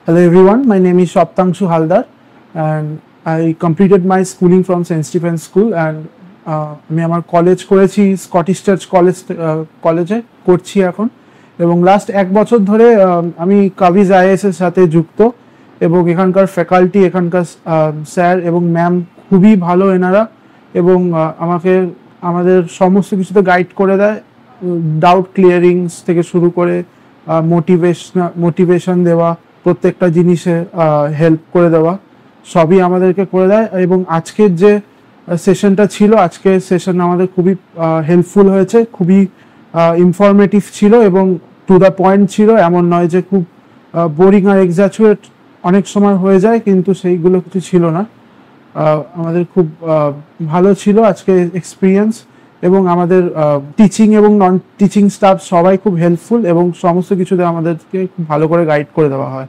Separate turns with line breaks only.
Hello everyone, my name is Shoptangshu Haldar and I completed my schooling from St. Stephen's School and আমি আমার college করেছি Scottish church কলেজে করছি এখন এবং লাস্ট এক বছর ধরে আমি কাভিজ আইএস এর সাথে যুক্ত এবং এখানকার ফ্যাকাল্টি এখানকার স্যার এবং ম্যাম খুবই ভালো এনারা এবং আমাদের সমস্ত কিছুতে গাইড করে দেয়, ডাউট ক্লিয়ারিংস থেকে শুরু করে মোটিভেশন দেওয়া, প্রত্যেকটা জিনিসে হেল্প করে দেওয়া সবই আমাদেরকে করে দেয়। এবং আজকের যে সেশনটা ছিল, আজকের সেশন আমাদের খুবই হেল্পফুল হয়েছে, খুবই ইনফরমেটিভ ছিল এবং টু দ্য পয়েন্ট ছিল। এমন নয় যে খুব বোরিং আর এক্সাচুয়েট অনেক সময় হয়ে যায়, কিন্তু সেইগুলো কিছু ছিল না। আমাদের খুব ভালো ছিল আজকে এক্সপিরিয়েন্স এবং আমাদের টিচিং এবং নন টিচিং স্টাফ সবাই খুব হেল্পফুল এবং সমস্ত কিছুতে আমাদেরকে খুব ভালো করে গাইড করে দেওয়া হয়।